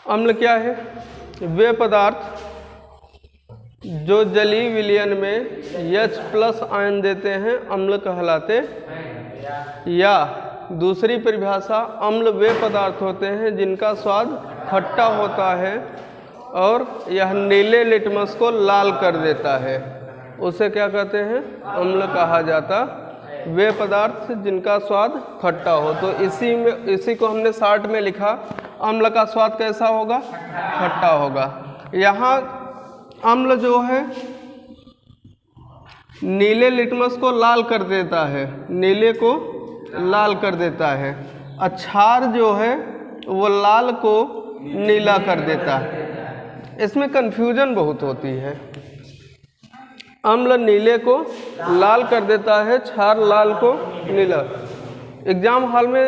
अम्ल क्या है? वे पदार्थ जो जलीय विलयन में H+ आयन देते हैं अम्ल कहलाते, या दूसरी परिभाषा, अम्ल वे पदार्थ होते हैं जिनका स्वाद खट्टा होता है और यह नीले लिटमस को लाल कर देता है, उसे क्या कहते हैं? अम्ल कहा जाता। वे पदार्थ जिनका स्वाद खट्टा हो, तो इसी को हमने शार्ट में लिखा, अम्ल का स्वाद कैसा होगा? खट्टा होगा। यहाँ अम्ल जो है नीले लिटमस को लाल कर देता है, नीले को लाल कर देता है। क्षार जो है वो लाल को नीला कर देता है। इसमें कन्फ्यूजन बहुत होती है। अम्ल नीले को लाल कर देता है, क्षार लाल को नीला। एग्जाम हॉल में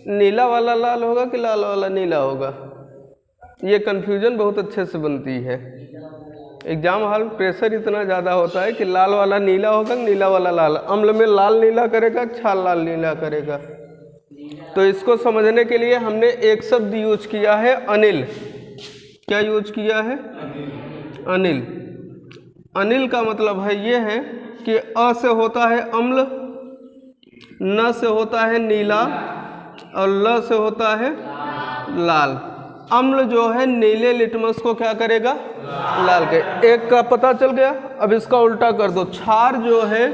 नीला वाला लाल होगा कि लाल वाला नीला होगा, ये कन्फ्यूजन बहुत अच्छे से बनती है। एग्जाम हॉल में प्रेशर इतना ज़्यादा होता है कि लाल वाला नीला होगा, नीला वाला लाल। अम्ल में लाल नीला करेगा, क्षार लाल नीला करेगा। तो इसको समझने के लिए हमने एक शब्द यूज किया है, अनिल। क्या यूज किया है? अनिल। अनिल का मतलब है ये है कि अ से होता है अम्ल, न से होता है नीला और ल से होता है लाल। अम्ल जो है नीले लिटमस को क्या करेगा? लाल के। एक का पता चल गया। अब इसका उल्टा कर दो, क्षार जो है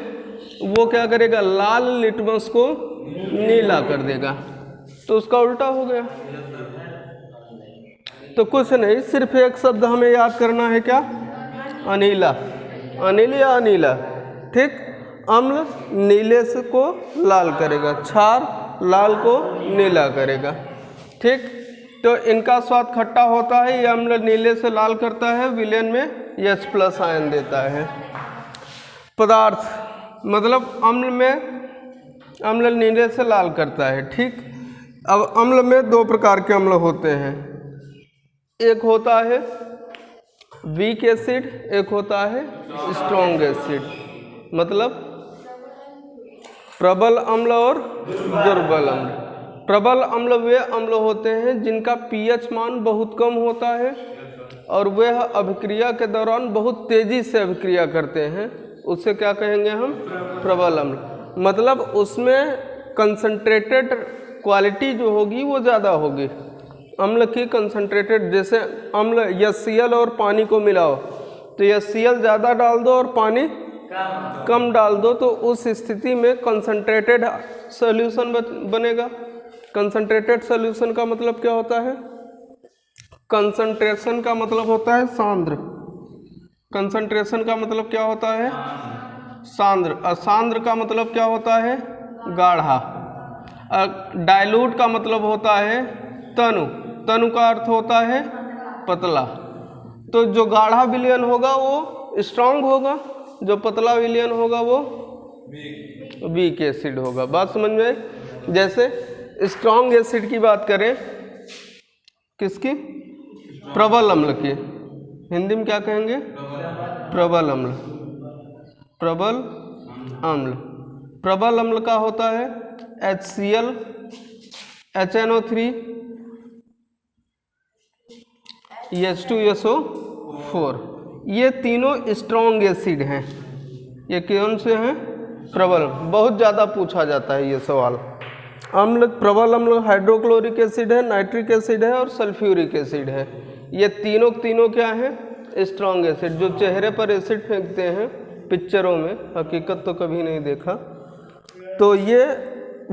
वो क्या करेगा? लाल लिटमस को नीला कर देगा, तो उसका उल्टा हो गया। तो कुछ नहीं, सिर्फ एक शब्द हमें याद करना है, क्या? अनीला। अनिल या अनीला, ठीक। अम्ल नीले से को लाल करेगा, क्षार लाल को नीला करेगा, ठीक। तो इनका स्वाद खट्टा होता है, ये अम्ल नीले से लाल करता है, विलयन में H+ आयन देता है। पदार्थ मतलब अम्ल नीले से लाल करता है, ठीक। अब अम्ल में दो प्रकार के अम्ल होते हैं, एक होता है वीक एसिड, एक होता है स्ट्रॉन्ग एसिड। मतलब प्रबल अम्ल और दुर्बल अम्ल। प्रबल अम्ल वे अम्ल होते हैं जिनका pH मान बहुत कम होता है और वे अभिक्रिया के दौरान बहुत तेजी से अभिक्रिया करते हैं, उससे क्या कहेंगे हम? प्रबल अम्ल। मतलब उसमें कंसंट्रेटेड क्वालिटी जो होगी वो ज़्यादा होगी अम्ल की, कंसंट्रेटेड। जैसे अम्ल HCl और पानी को मिलाओ तो HCl ज़्यादा डाल दो और पानी कम डाल दो, तो उस स्थिति में कंसंट्रेटेड सॉल्यूशन बनेगा। कंसंट्रेटेड सॉल्यूशन का मतलब क्या होता है? कंसंट्रेशन का मतलब होता है सांद्र। कंसंट्रेशन का मतलब क्या होता है? सांद्र। और सांद्र का मतलब क्या होता है? गाढ़ा। डाइल्यूट का मतलब होता है तनु। तनु का अर्थ होता है पतला। तो जो गाढ़ा विलयन होगा वो स्ट्रांग होगा, जो पतला विलयन होगा वो वीक एसिड होगा। बात समझ में? जैसे स्ट्रांग एसिड की बात करें, किसकी? प्रबल अम्ल की। हिंदी में क्या कहेंगे? प्रबल अम्ल। प्रबल अम्ल। प्रबल अम्ल का होता है HCl, HNO3, H2SO4। ये तीनों स्ट्रॉन्ग एसिड हैं। ये कौन से हैं? प्रबल। बहुत ज़्यादा पूछा जाता है ये सवाल। अम्ल, प्रबल अम्ल हाइड्रोक्लोरिक एसिड है, नाइट्रिक एसिड है और सल्फ्यूरिक एसिड है। ये तीनों क्या हैं? Strong acid. जो चेहरे पर एसिड फेंकते हैं पिक्चरों में, हकीकत तो कभी नहीं देखा। तो ये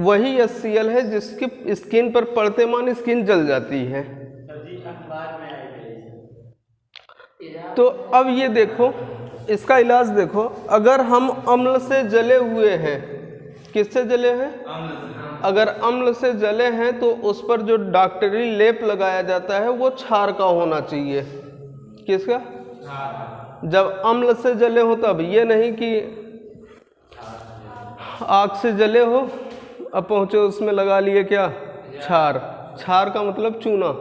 वही HCl है जिसकी स्किन पर पड़ते मान स्किन जल जाती है। तो अब ये देखो, इसका इलाज देखो। अगर हम अम्ल से जले हुए हैं, किससे जले हैं? अगर अम्ल से जले हैं तो उस पर जो डॉक्टरी लेप लगाया जाता है वो क्षार का होना चाहिए। किसका? जब अम्ल से जले हो तब, ये नहीं कि आग से जले हो अब पहुँचे उसमें लगा लिए क्या? क्षार। क्षार का मतलब चूना।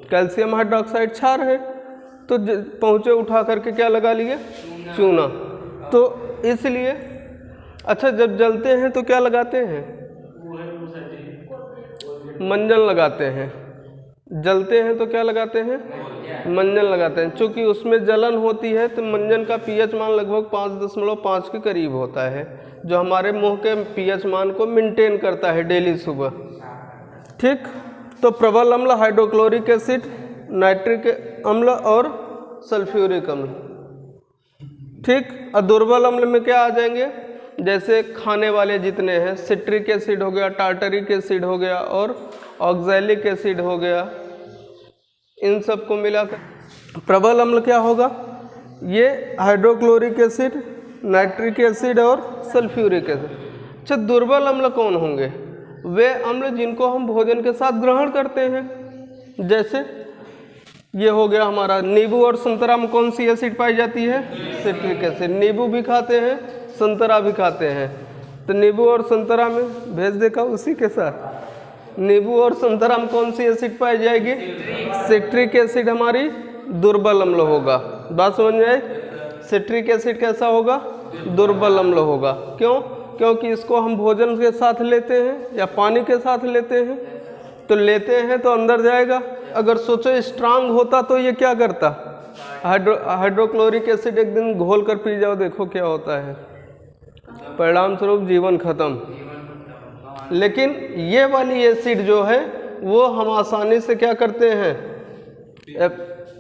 कैल्शियम हाइड्रोक्साइड क्षार है, तो पहुँचे उठा करके क्या लगा लिए? चूना। तो इसलिए अच्छा, जब जलते हैं तो क्या लगाते हैं? मंजन लगाते हैं। जलते हैं तो क्या लगाते हैं, मंजन लगाते हैं। चूँकि उसमें जलन होती है तो मंजन का पीएच मान लगभग 5.5 के करीब होता है, जो हमारे मुंह के पीएच मान को मेंटेन करता है डेली सुबह। ठीक, तो प्रबल अम्ल हाइड्रोक्लोरिक एसिड, नाइट्रिक अम्ल और सल्फ्यूरिक अम्ल। ठीक, और दुर्बल अम्ल में क्या आ जाएंगे, जैसे खाने वाले जितने हैं, सिट्रिक एसिड हो गया, टार्टरिक एसिड हो गया और ऑक्सैलिक एसिड हो गया, इन सब को मिलाकर प्रबल अम्ल क्या होगा, ये हाइड्रोक्लोरिक एसिड, नाइट्रिक एसिड और सल्फ्यूरिक एसिड। अच्छा, दुर्बल अम्ल कौन होंगे, वे अम्ल जिनको हम भोजन के साथ ग्रहण करते हैं। जैसे ये हो गया हमारा नींबू और संतरा में कौन सी एसिड पाई जाती है, सिट्रिक एसिड। नींबू भी खाते हैं, संतरा भी खाते हैं, तो नींबू और संतरा में भेज देगा उसी के साथ। नींबू और संतरा में कौन सी एसिड पाई जाएगी, सिट्रिक एसिड हमारी दुर्बल अम्ल होगा। बात समझ में आई, सिट्रिक एसिड कैसा होगा, दुर्बल अम्ल होगा। क्यों, क्योंकि इसको हम भोजन के साथ लेते हैं या पानी के साथ लेते हैं, तो लेते हैं तो अंदर जाएगा। अगर सोचो स्ट्रांग होता तो ये क्या करता, हाइड्रोक्लोरिक एसिड एक दिन घोल कर पी जाओ, देखो क्या होता है, परिणाम स्वरूप जीवन खत्म। लेकिन ये वाली एसिड जो है वो हम आसानी से क्या करते हैं,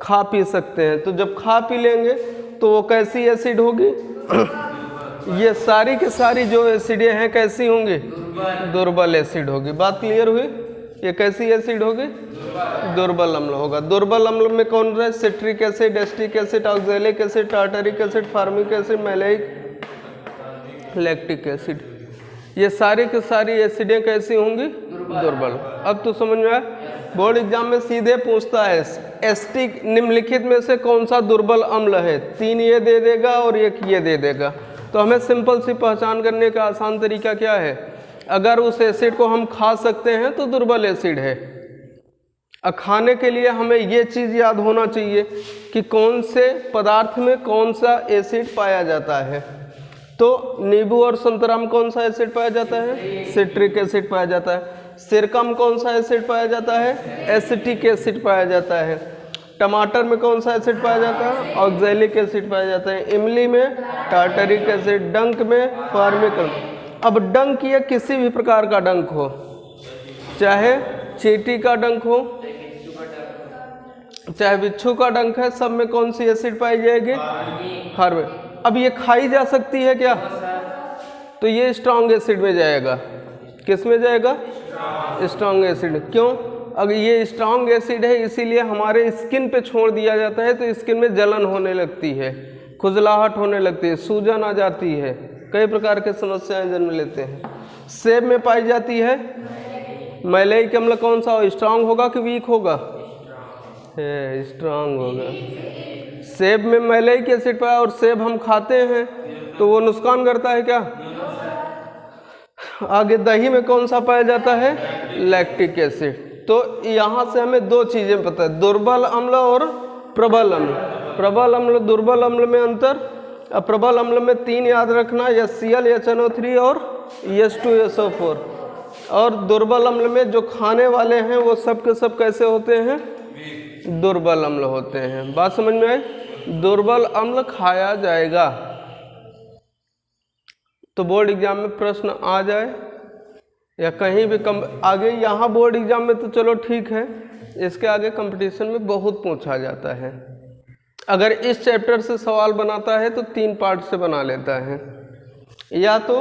खा पी सकते हैं। तो जब खा पी लेंगे तो वो कैसी एसिड होगी, ये सारी के सारी जो एसिडें हैं कैसी होंगी, दुर्बल एसिड होगी। बात क्लियर हुई, ये कैसी एसिड होगी, दुर्बल अम्ल होगा। दुर्बल अम्ल में कौन रहे, citric acid, acetic acid, oxalic acid, tartaric acid, formic acid, maleic, lactic acid, ये सारी की सारी एसिडें कैसी होंगी, दुर्बल। अब तो समझ में आया, बोर्ड एग्जाम में सीधे पूछता है एस्टिक निम्नलिखित में से कौन सा दुर्बल अम्ल है, 3 ये दे देगा और 1 ये दे देगा। तो हमें सिंपल सी पहचान करने का आसान तरीका क्या है, अगर उस एसिड को हम खा सकते हैं तो दुर्बल एसिड है। अब खाने के लिए हमें ये चीज़ याद होना चाहिए कि कौन से पदार्थ में कौन सा एसिड पाया जाता है। तो नींबू और संतरा में कौन सा एसिड पाया जाता है, सिट्रिक एसिड पाया जाता है। सिरका में कौन सा एसिड पाया जाता है, एसिटिक एसिड पाया जाता है। टमाटर में कौन सा एसिड पाया जाता है, ऑक्सैलिक एसिड पाया जाता है। इमली में टार्टरिक एसिड, डंक में फार्मिक एसिड। अब डंक या किसी भी प्रकार का डंक हो, चाहे चींटी का डंक हो, चाहे बिच्छू का डंक है, सब में कौन सी एसिड पाई जाएगी, फार्मिक। अब ये खाई जा सकती है क्या, तो ये स्ट्रॉन्ग एसिड में जाएगा। किस में जाएगा, स्ट्रॉन्ग एसिड। क्यों, अगर ये स्ट्रॉन्ग एसिड है इसीलिए हमारे स्किन पे छोड़ दिया जाता है तो स्किन में जलन होने लगती है, खुजलाहट होने लगती है, सूजन आ जाती है, कई प्रकार के समस्याएं जन्म लेते हैं। सेब में पाई जाती है मैलेइक अम्ल, कौन सा, स्ट्रांग होगा कि वीक होगा, है स्ट्रांग होगा। सेब में मैलेइक एसिड पाया और सेब हम खाते हैं तो वो नुकसान करता है क्या। आगे दही में कौन सा पाया जाता है, लैक्टिक एसिड। तो यहाँ से हमें 2 चीज़ें पता है, दुर्बल अम्ल और प्रबल अम्ल। प्रबल अम्ल दुर्बल अम्ल में अंतर, प्रबल अम्ल में 3 याद रखना, HCl, HNO3 और H2SO4। और दुर्बल अम्ल में जो खाने वाले हैं वो सब के सब कैसे होते हैं, दुर्बल अम्ल होते हैं। बात समझ में आई, दुर्बल अम्ल खाया जाएगा। तो बोर्ड एग्जाम में प्रश्न आ जाए या कहीं भी आगे, यहाँ बोर्ड एग्जाम में तो चलो ठीक है, इसके आगे कंपटीशन में बहुत पूछा जाता है। अगर इस चैप्टर से सवाल बनाता है तो 3 पार्ट से बना लेता है, या तो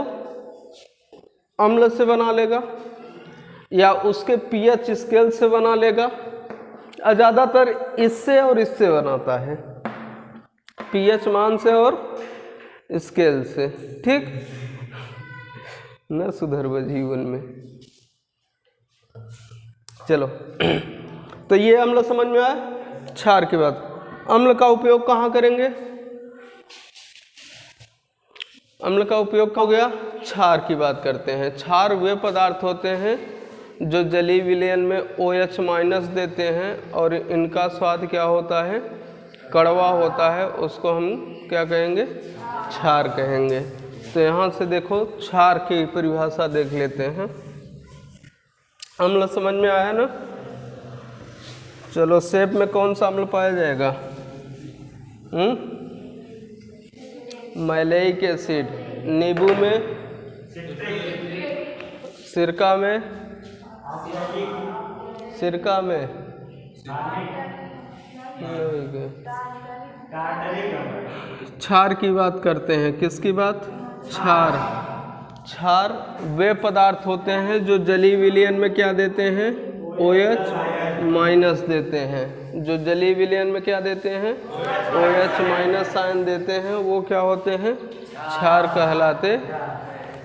अम्ल से बना लेगा या उसके पीएच स्केल से बना लेगा, ज़्यादातर इससे और इससे बनाता है, पीएच मान से और स्केल से। ठीक, न सुधरवा जीवन में। चलो तो ये अम्ल समझ में आया। क्षार की बात, अम्ल का उपयोग कहाँ करेंगे, अम्ल का उपयोग हो गया, क्षार की बात करते हैं। क्षार वे पदार्थ होते हैं जो जलीय विलयन में OH- देते हैं और इनका स्वाद क्या होता है, कड़वा होता है, उसको हम क्या कहेंगे, क्षार कहेंगे। तो यहाँ से देखो क्षार की परिभाषा देख लेते हैं। अम्ल समझ में आया ना। चलो सेब में कौन सा अम्ल पाया जाएगा? Maleic acid. नींबू में? सिरका में? सिरका में क्षार की बात करते हैं। किसकी बात? क्षार। क्षार वे पदार्थ होते हैं जो जलीय विलयन में क्या देते हैं? OH माइनस देते हैं। जो जलीय विलयन में क्या देते हैं? OH माइनस आयन देते हैं, वो क्या होते हैं? क्षार कहलाते।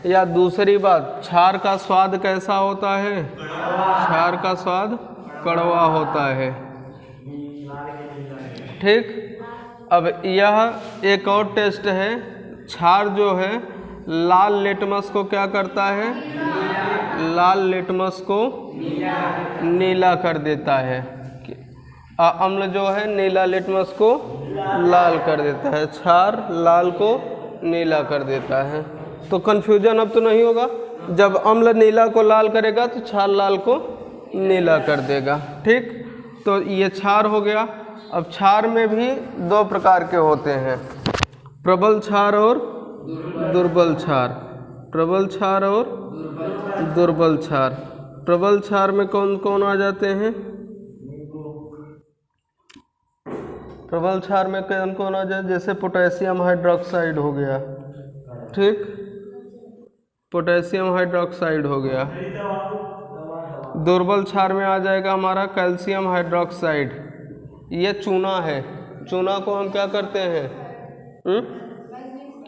या दूसरी बात, क्षार का स्वाद कैसा होता है? क्षार का स्वाद कड़वा होता है। ठीक। अब यह एक और टेस्ट है। क्षार जो है लाल लिटमस को क्या करता है? लाल लिटमस को नीला कर देता है। अम्ल जो है नीला लिटमस को लाल कर देता है, क्षार लाल को नीला कर देता है। तो कन्फ्यूजन अब तो नहीं होगा। जब अम्ल नीला को लाल करेगा तो क्षार लाल को नीला कर देगा। ठीक। तो ये क्षार हो गया। अब क्षार में भी दो प्रकार के होते हैं, प्रबल क्षार और दुर्बल क्षार। प्रबल क्षार और दुर्बल क्षार। प्रबल क्षार में कौन कौन आ जाते हैं? प्रबल क्षार में कौन कौन आ जाए? जैसे पोटेशियम हाइड्रोक्साइड हो गया। ठीक। पोटेशियम हाइड्रोक्साइड हो गया। दुर्बल क्षार में आ जाएगा हमारा कैल्शियम हाइड्रोक्साइड। ये चूना है। चूना को हम क्या करते हैं?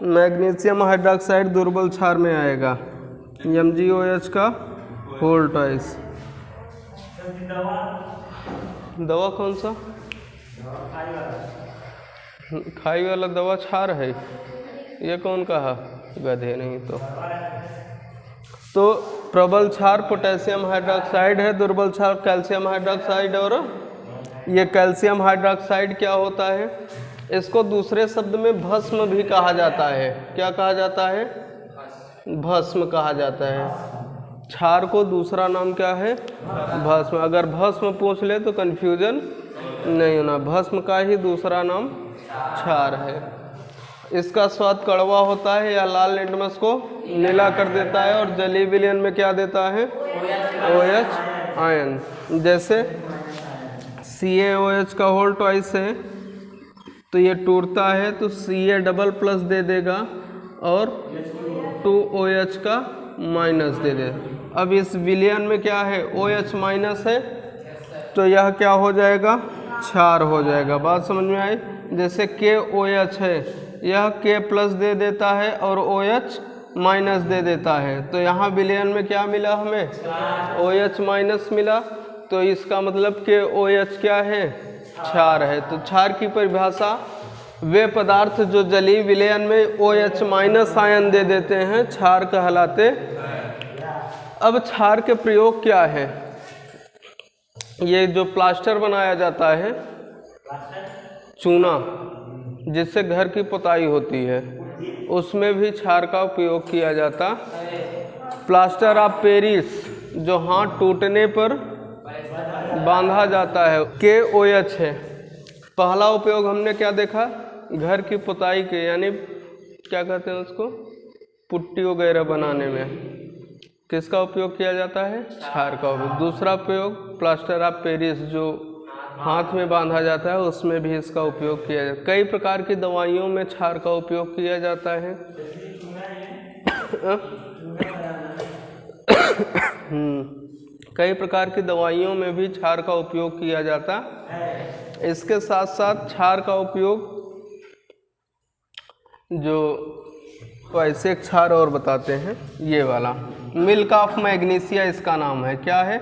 मैग्नीशियम हाइड्रोक्साइड दुर्बल क्षार में आएगा। MgOH का होल ट्वाइस। दवा कौन सा? खाई वाला दवा क्षार है। ये कौन कहा? गधे नहीं तो प्रबल क्षार पोटेशियम हाइड्रोक्साइड है, दुर्बल क्षार कैल्शियम हाइड्रोक्साइड। और ये कैल्शियम हाइड्रोक्साइड क्या होता है? इसको दूसरे शब्द में भस्म भी कहा जाता है। क्या कहा जाता है? भस्म कहा जाता है। क्षार को दूसरा नाम क्या है? भस्म। अगर भस्म पूछ ले तो कन्फ्यूजन नहीं होना, भस्म का ही दूसरा नाम क्षार है। इसका स्वाद कड़वा होता है या लाल लिटमस को नीला कर देता है, और जलीय विलयन में क्या देता है? OH ion. जैसे CaOH का होल ट्वाइस है तो ये टूटता है तो Ca डबल प्लस दे देगा और 2OH का माइनस दे दे। अब इस विलयन में क्या है? OH माइनस है तो यह क्या हो जाएगा? क्षार हो जाएगा। बात समझ में आई? जैसे KOH है, यह K प्लस दे देता है और OH माइनस दे देता है, तो यहाँ विलयन में क्या मिला हमें? OH माइनस मिला। तो इसका मतलब कि OH क्या है? क्षार है। तो क्षार की परिभाषा, वे पदार्थ जो जलीय विलयन में OH माइनस आयन दे देते हैं क्षार कहलाते। अब क्षार के प्रयोग क्या है? ये जो प्लास्टर बनाया जाता है, चूना जिससे घर की पुताई होती है, उसमें भी क्षार का उपयोग किया जाता। प्लास्टर ऑफ पेरिस जो हाथ टूटने पर बांधा जाता है, KOH है। पहला उपयोग हमने क्या देखा? घर की पुताई के, यानी क्या कहते हैं उसको, पुट्टी वगैरह बनाने में किसका उपयोग किया जाता है? क्षार का उपयोग। दूसरा उपयोग प्लास्टर ऑफ पेरिस जो हाथ में बांधा जाता है, उसमें भी इसका उपयोग किया जाता है। कई प्रकार की दवाइयों में क्षार का उपयोग किया जाता है। कई प्रकार की दवाइयों में भी क्षार का उपयोग किया जाता। इसके साथ साथ क्षार का उपयोग जो वैसे क्षार और बताते हैं, ये वाला मिल्क ऑफ मैग्नीशिया इसका नाम है। क्या है?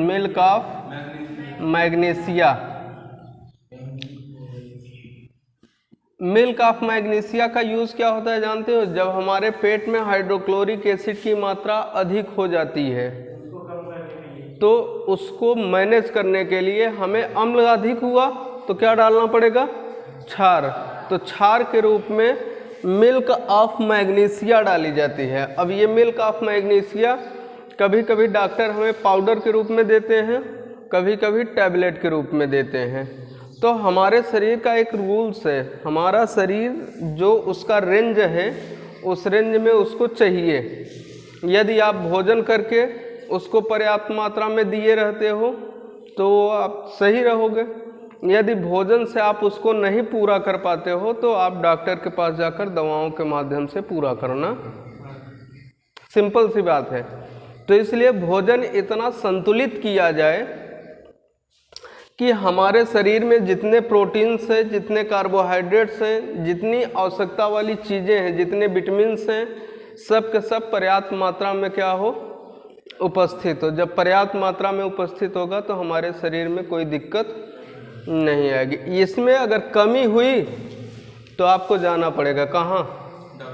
Milk of magnesia. Milk of magnesia का यूज़ क्या होता है जानते हो? जब हमारे पेट में हाइड्रोक्लोरिक एसिड की मात्रा अधिक हो जाती है तो उसको मैनेज करने के लिए हमें अम्ल अधिक हुआ तो क्या डालना पड़ेगा? क्षार। तो क्षार के रूप में मिल्क ऑफ मैग्नीशिया डाली जाती है। अब ये मिल्क ऑफ मैग्नीशिया कभी कभी डॉक्टर हमें पाउडर के रूप में देते हैं, कभी कभी टैबलेट के रूप में देते हैं। तो हमारे शरीर का एक रूल्स है, हमारा शरीर जो उसका रेंज है उस रेंज में उसको चाहिए। यदि आप भोजन करके उसको पर्याप्त मात्रा में दिए रहते हो तो आप सही रहोगे। यदि भोजन से आप उसको नहीं पूरा कर पाते हो तो आप डॉक्टर के पास जाकर दवाओं के माध्यम से पूरा करना, सिंपल सी बात है। तो इसलिए भोजन इतना संतुलित किया जाए कि हमारे शरीर में जितने प्रोटीन्स हैं, जितने कार्बोहाइड्रेट्स हैं, जितनी आवश्यकता वाली चीज़ें हैं, जितने विटामिन्स हैं, सब के सब पर्याप्त मात्रा में क्या हो, उपस्थित हो। जब पर्याप्त मात्रा में उपस्थित होगा तो हमारे शरीर में कोई दिक्कत नहीं आएगी। इसमें अगर कमी हुई तो आपको जाना पड़ेगा कहाँ,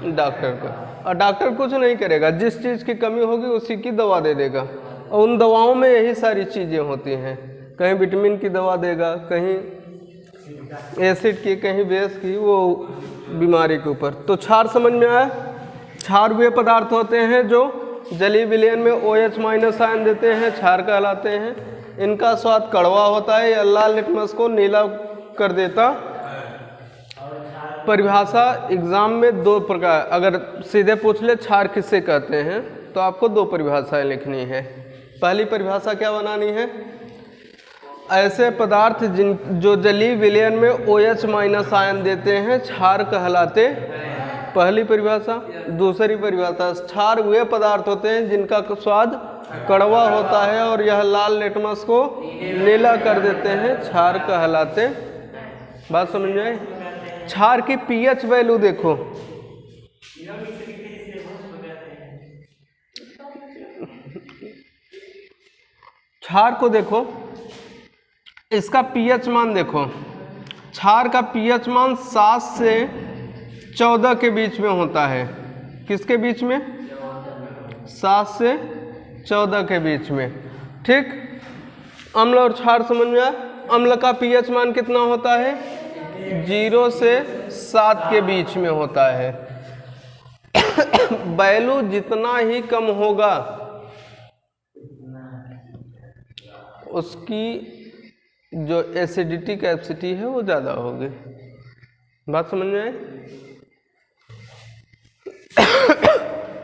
डॉक्टर को। और डॉक्टर कुछ नहीं करेगा, जिस चीज़ की कमी होगी उसी की दवा दे देगा। और उन दवाओं में यही सारी चीज़ें होती हैं, कहीं विटामिन की दवा देगा, कहीं एसिड की, कहीं बेस की, वो बीमारी के ऊपर। तो क्षार समझ में आया। क्षार वे पदार्थ होते हैं जो जलीय विलयन में OH- आयन देते हैं, क्षार कहलाते हैं। इनका स्वाद कड़वा होता है, या लाल लिटमस को नीला कर देता। परिभाषा एग्जाम में दो प्रकार, अगर सीधे पूछ ले क्षार किसे कहते हैं तो आपको दो परिभाषाएं लिखनी है। पहली परिभाषा क्या बनानी है, ऐसे पदार्थ जो जलीय विलयन में OH- आयन देते हैं क्षार कहलाते, पहली परिभाषा। दूसरी परिभाषा, क्षार वे पदार्थ होते हैं जिनका स्वाद कड़वा होता है और यह लाल लिटमस को नीला कर देते हैं, क्षार कहलाते। बात समझ में आई। क्षार की pH वैल्यू देखो, क्षार को देखो, इसका pH मान देखो। क्षार का pH मान 7 से 14 के बीच में होता है। किसके बीच में, 7 से 14 के बीच में, ठीक। अम्ल और क्षार समझ में आया। अम्ल का pH मान कितना होता है, 0 से 7 के बीच में होता है। वैल्यू जितना ही कम होगा उसकी जो एसिडिटी कैपेसिटी है वो ज़्यादा होगी। बात समझ में आए।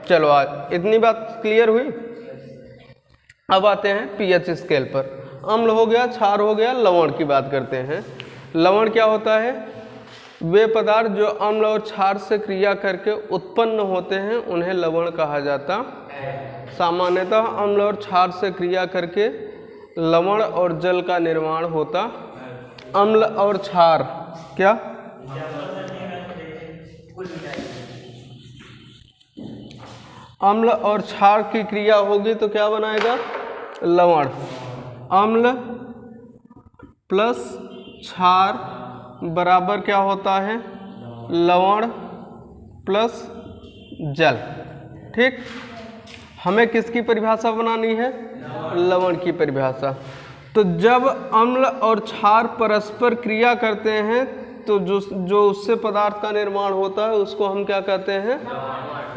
चलो आज इतनी बात क्लियर हुई। अब आते हैं pH स्केल पर। अम्ल हो गया, क्षार हो गया, लवण की बात करते हैं। लवण क्या होता है, वे पदार्थ जो अम्ल और क्षार से क्रिया करके उत्पन्न होते हैं उन्हें लवण कहा जाता। सामान्यतः अम्ल और क्षार से क्रिया करके लवण और जल का निर्माण होता। अम्ल और क्षार क्या, अम्ल और क्षार की क्रिया होगी तो क्या बनाएगा, लवण। अम्ल प्लस क्षार बराबर क्या होता है, लवण प्लस जल, ठीक। हमें किसकी परिभाषा बनानी है, लवण की परिभाषा। तो जब अम्ल और क्षार परस्पर क्रिया करते हैं तो जो उससे पदार्थ का निर्माण होता है उसको हम क्या कहते हैं,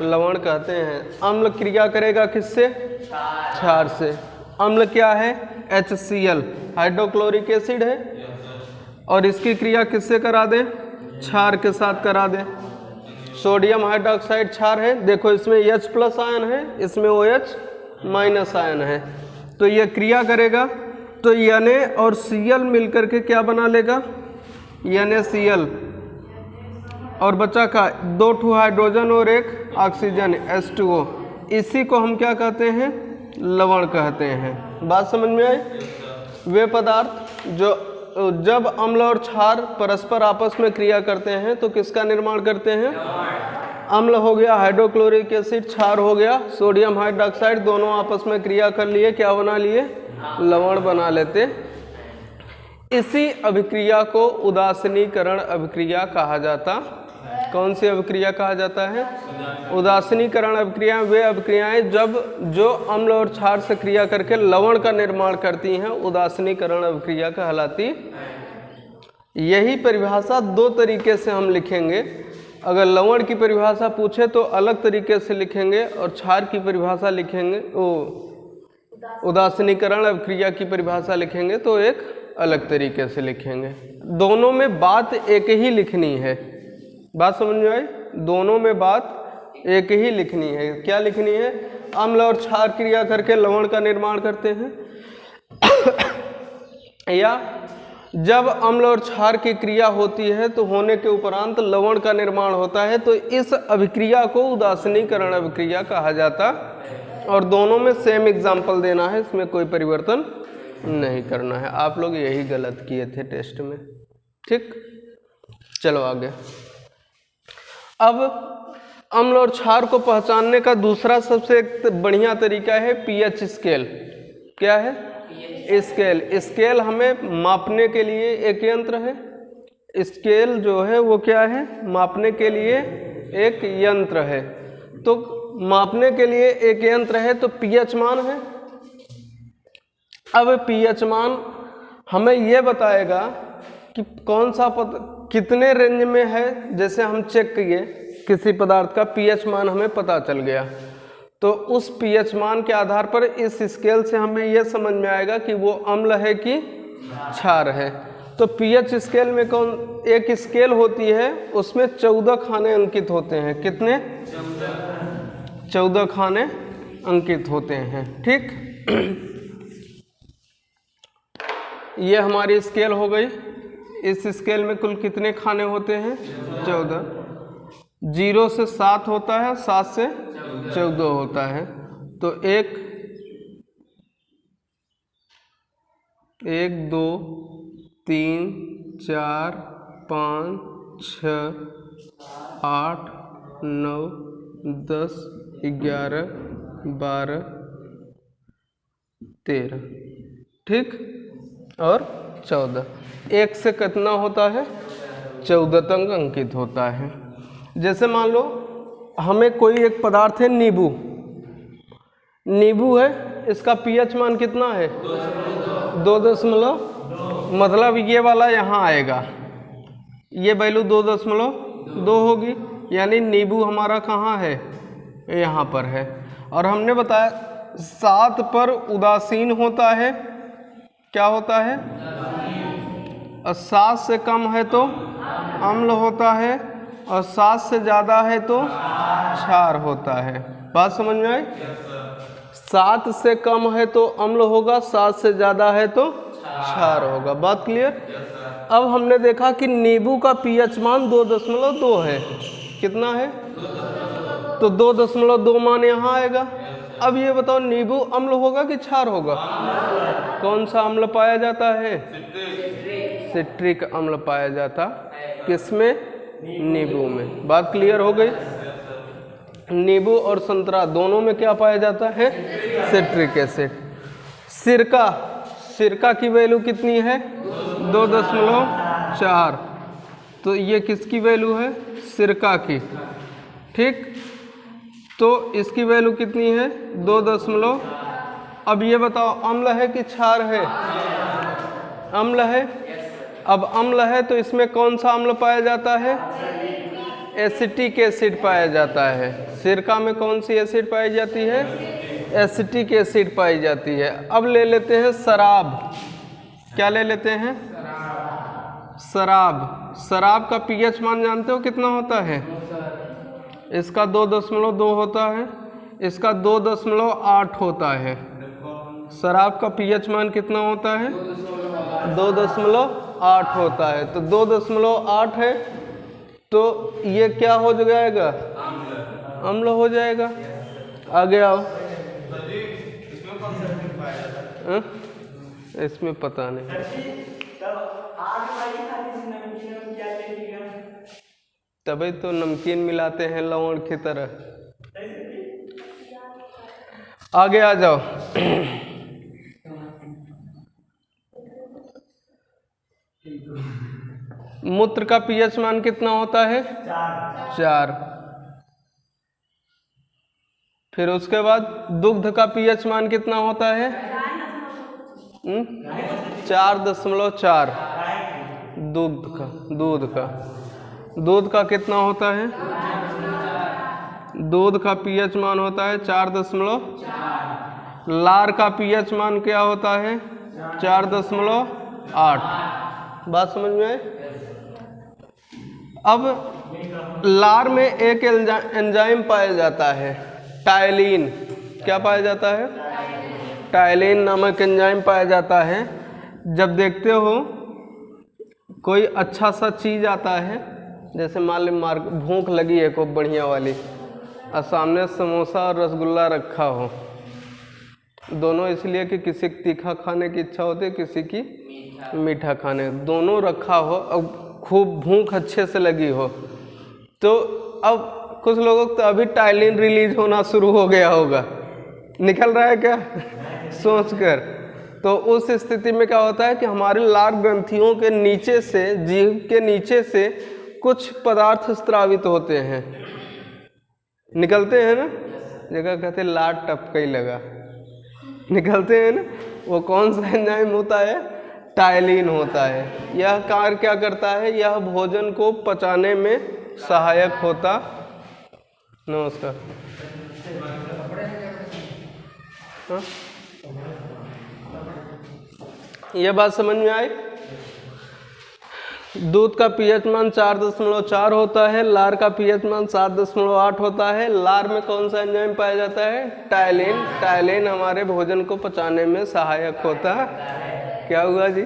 लवण कहते हैं। अम्ल क्रिया करेगा किससे, क्षार से। अम्ल क्या है, HCl हाइड्रोक्लोरिक एसिड है, और इसकी क्रिया किससे करा दें, क्षार के साथ करा दें। सोडियम हाइड्रोक्साइड क्षार है, देखो इसमें H+ आयन है, इसमें OH- आयन है, तो यह क्रिया करेगा तो Na और Cl मिलकर के क्या बना लेगा, NaCl, और बचा का 2 हाइड्रोजन और 1 ऑक्सीजन H2O। इसी को हम क्या कहते हैं, लवण कहते हैं। बात समझ में आई। वे पदार्थ जो जब अम्ल और क्षार परस्पर आपस में क्रिया करते हैं तो किसका निर्माण करते हैं, अम्ल हो गया हाइड्रोक्लोरिक एसिड, क्षार हो गया सोडियम हाइड्रोक्साइड, दोनों आपस में क्रिया कर लिए, क्या बना लिए, लवण बना लेते। इसी अभिक्रिया को उदासीनीकरण अभिक्रिया कहा जाता। कौन सी अभिक्रिया कहा जाता है, उदासीनीकरण अभिक्रिया। वे अभिक्रियाएं जब जो अम्ल और क्षार से क्रिया करके लवण का निर्माण करती हैं उदासीनीकरण अभिक्रिया कहलाती। यही परिभाषा दो तरीके से हम लिखेंगे। अगर लवण की परिभाषा पूछे तो अलग तरीके से लिखेंगे और क्षार की परिभाषा लिखेंगे, उदासीनीकरण अभिक्रिया की परिभाषा लिखेंगे तो एक अलग तरीके से लिखेंगे। दोनों में बात एक ही लिखनी है। बात समझ में आई? दोनों में बात एक ही लिखनी है। क्या लिखनी है? अम्ल और क्षार क्रिया करके लवण का निर्माण करते हैं या जब अम्ल और क्षार की क्रिया होती है तो होने के उपरांत लवण का निर्माण होता है, तो इस अभिक्रिया को उदासीनीकरण अभिक्रिया कहा जाता। और दोनों में सेम एग्जाम्पल देना है, इसमें कोई परिवर्तन नहीं करना है। आप लोग यही गलत किए थे टेस्ट में। ठीक, चलो आगे। अब अम्ल और क्षार को पहचानने का दूसरा सबसे बढ़िया तरीका है पीएच स्केल। क्या है? स्केल। स्केल हमें मापने के लिए एक यंत्र है। स्केल जो है वो क्या है? मापने के लिए एक यंत्र है। तो मापने के लिए एक यंत्र है तो पीएच मान है। अब पीएच मान हमें ये बताएगा कि कौन सा कितने रेंज में है। जैसे हम चेक किए किसी पदार्थ का पीएच मान हमें पता चल गया, तो उस पीएच मान के आधार पर इस स्केल से हमें यह समझ में आएगा कि वो अम्ल है कि क्षार है। तो पीएच स्केल में कौन एक स्केल होती है, उसमें 14 खाने अंकित होते हैं। कितने? 14 खाने अंकित होते हैं। ठीक, ये हमारी स्केल हो गई। इस स्केल में कुल कितने खाने होते हैं? 14। 0 से 7 होता है, 7 से 14 होता है। तो 1 2 3 4 5 6 8 9 10 11 12 13। ठीक, और 14। 1 से कितना होता है? 14 तक अंकित होता है। जैसे मान लो हमें कोई एक पदार्थ है, नींबू। नींबू है, इसका पीएच मान कितना है? 2.2। मतलब ये वाला यहाँ आएगा, ये वैल्यू 2.2 होगी। यानी नींबू हमारा कहाँ है? यहाँ पर है। और हमने बताया 7 पर उदासीन होता है। क्या होता है? और 7 से कम है तो अम्ल होता है, और 7 से ज़्यादा है तो क्षार होता है। बात समझ में आई? 7 से कम है तो अम्ल होगा, 7 से ज़्यादा है तो क्षार होगा। बात क्लियर? अब हमने देखा कि नींबू का पीएच मान 2.2 है। कितना है? तो 2.2 मान यहाँ आएगा। अब ये बताओ नींबू अम्ल होगा कि क्षार होगा? कौन सा अम्ल पाया जाता है? सिट्रिक अम्ल पाया जाता। किसमें? नींबू में। बात क्लियर हो गई? नींबू और संतरा दोनों में क्या पाया जाता है? Citric acid. सिरका, सिरका की वैल्यू कितनी है? 2.4। तो ये किसकी वैल्यू है? सिरका की। ठीक, तो इसकी वैल्यू कितनी है? 2. अब ये बताओ अम्ल है कि क्षार है? अम्ल है। अब अम्ल है तो इसमें कौन सा अम्ल पाया जाता है? एसिटिक एसिड पाया जाता है। सिरका में कौन सी एसिड पाई जाती है? एसिटिक एसिड पाई जाती है। अब ले लेते हैं शराब। क्या ले लेते हैं? शराब। शराब का पीएच मान जानते हो कितना होता है? इसका 2.2 होता है, इसका 2.8 होता है। शराब का पीएच मान कितना होता है? 2.8 होता है। तो 2.8 है तो ये क्या हो जाएगा? अम्ल हो जाएगा। आगे आओ। इसमें पता नहीं। तभी तो नमकीन मिलाते हैं लवण की तरह। आगे आ जाओ। मूत्र का पीएच मान कितना होता है? 4। फिर उसके बाद दुग्ध का पीएच मान कितना होता है? 4.4। दूध का कितना होता है? दूध का पीएच मान होता है 4.4। लार का पीएच मान क्या होता है? 4.8। बात समझ में आए? अब लार में एक एंजाइम पाया जाता है टायलिन। क्या पाया जाता है? टायलिन नामक एंजाइम पाया जाता है। जब देखते हो कोई अच्छा सा चीज़ आता है, जैसे मान ली भूख लगी है खूब बढ़िया वाली, और सामने समोसा और रसगुल्ला रखा हो, दोनों इसलिए कि किसी की तीखा खाने की इच्छा होती है, किसी की मीठा खाने, दोनों रखा हो और खूब भूख अच्छे से लगी हो, तो अब कुछ लोगों को तो अभी टायलिन रिलीज होना शुरू हो गया होगा, निकल रहा है क्या सोचकर। तो उस स्थिति में क्या होता है कि हमारे लार ग्रंथियों के नीचे से, जीभ के नीचे से कुछ पदार्थ स्रावित होते हैं, निकलते हैं ना, जगह कहते हैं लार टपका ही लगा, निकलते हैं ना। वो कौन सा एंजाइम होता है? टायलिन होता है। यह कार्य क्या करता है? यह भोजन को पचाने में सहायक होता। नमस्कार। हाँ? यह बात समझ में आई? दूध का पीएच मान 4.4 होता है, लार का पीएच मान 7.8 होता है। लार में कौन सा एंजाइम पाया जाता है? टायलिन। टायलिन हमारे भोजन को पचाने में सहायक होता है। क्या हुआ जी?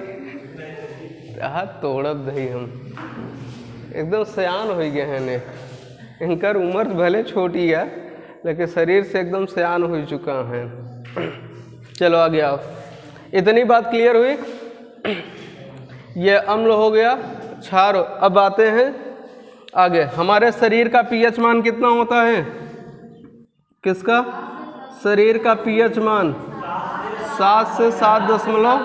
हाथ तोड़ब दही हम एकदम सयान हो गए हैं ने। इनकर उम्र भले छोटी है लेकिन शरीर से एकदम सयान हो चुका है। चलो आगे आओ। इतनी बात क्लियर हुई? ये अम्ल हो गया, क्षार। अब आते हैं आगे। हमारे शरीर का पीएच मान कितना होता है? किसका? शरीर का पीएच मान 7 से 7.8,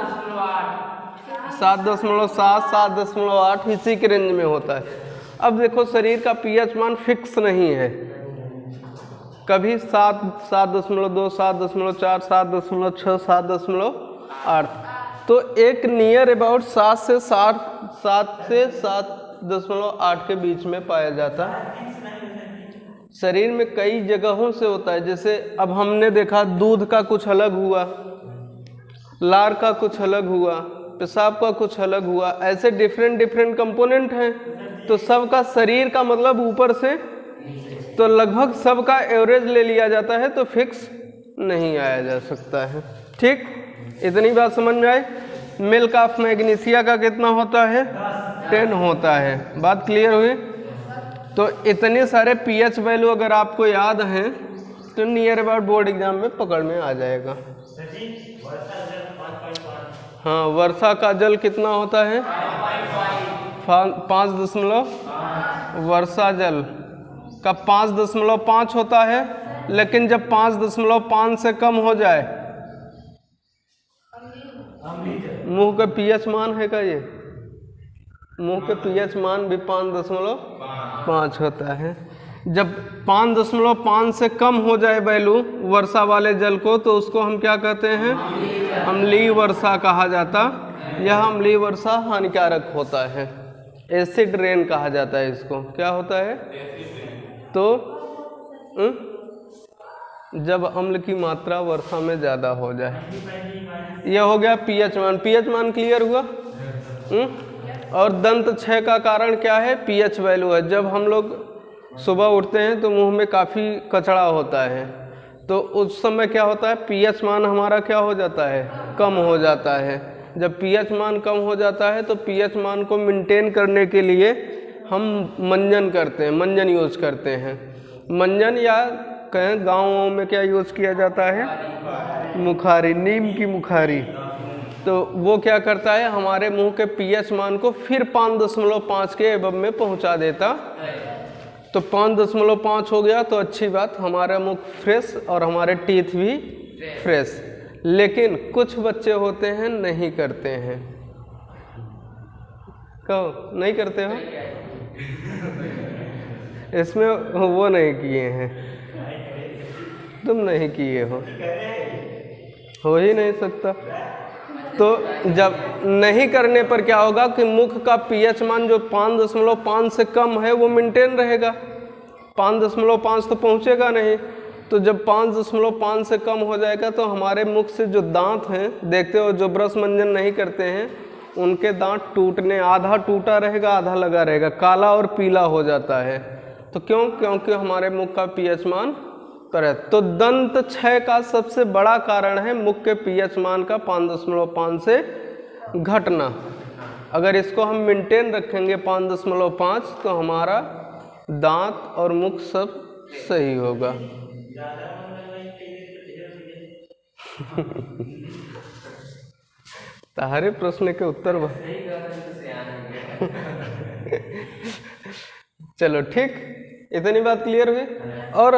7.8 इसी के रेंज में होता है। अब देखो शरीर का पीएच मान फिक्स नहीं है, कभी 7, 7.2, 7.4, 7.6, 7.8। तो एक नियर अबाउट 7 से 7.8 के बीच में पाया जाता है। शरीर में कई जगहों से होता है, जैसे अब हमने देखा दूध का कुछ अलग हुआ, लार का कुछ अलग हुआ, पेशाब का कुछ अलग हुआ, ऐसे डिफरेंट कंपोनेंट हैं। तो सबका शरीर का मतलब ऊपर से तो लगभग सबका एवरेज ले लिया जाता है, तो फिक्स नहीं आया जा सकता है। ठीक, इतनी बात समझ में आई? मिल्क ऑफ मैग्नीशिया का कितना होता है? 10 होता है। बात क्लियर हुई? तो इतने सारे पीएच वैल्यू अगर आपको याद हैं तो नियर अबाउट बोर्ड एग्जाम में पकड़ में आ जाएगा। हाँ, वर्षा का जल कितना होता है? 5 वर्षा जल का 5.5 होता है, लेकिन जब 5.5 से कम हो जाए, मुंह का पीएच मान है का? ये मुंह के पीएच मान भी 5.5 होता है। जब 5.5 से कम हो जाए वैल्यू वर्षा वाले जल को, तो उसको हम क्या कहते हैं? अम्लीय वर्षा कहा जाता। यह अम्लीय वर्षा हानिकारक होता है, एसिड रेन कहा जाता है इसको। क्या होता है? तो जब अम्ल की मात्रा वर्षा में ज़्यादा हो जाए। यह हो गया पीएच मान। पीएच मान क्लियर हुआ? और दंत क्षय का कारण क्या है? पीएच वैल्यू है। जब हम लोग सुबह उठते हैं तो मुंह में काफ़ी कचरा होता है, तो उस समय क्या होता है? पीएच मान हमारा क्या हो जाता है? कम हो जाता है। जब पीएच मान कम हो जाता है तो पीएच मान को मेंटेन करने के लिए हम मंजन करते हैं, मंजन यूज करते हैं। मंजन या कहें गाँवों में क्या यूज किया जाता है? मुखारी, नीम की मुखारी। तो वो क्या करता है? हमारे मुंह के पीएच मान को फिर 5.5 के एबव में पहुंचा देता। तो 5.5 हो गया तो अच्छी बात, हमारा मुख फ्रेश और हमारे टीथ भी फ्रेश। लेकिन कुछ बच्चे होते हैं नहीं करते हैं। कहो नहीं करते हो? इसमें वो नहीं किए हैं, तुम नहीं किए हो ही नहीं सकता। तो जब नहीं करने पर क्या होगा कि मुख का पीएच मान जो 5.5 से कम है वो मेंटेन रहेगा। 5.5 तो पहुँचेगा नहीं। तो जब 5.5 से कम हो जाएगा तो हमारे मुख से जो दांत हैं, देखते हो जो ब्रश मंजन नहीं करते हैं उनके दांत टूटने, आधा टूटा रहेगा आधा लगा रहेगा, काला और पीला हो जाता है। तो क्यों? क्योंकि हमारे मुख का पीएच मान करेक्ट। तो दंत क्षय का सबसे बड़ा कारण है मुख के पीएच मान का 5.5 से घटना। अगर इसको हम मेंटेन रखेंगे 5.5 तो हमारा दांत और मुख सब सही होगा। तारे प्रश्न के उत्तर चलो ठीक, इतनी बात क्लियर हुई। और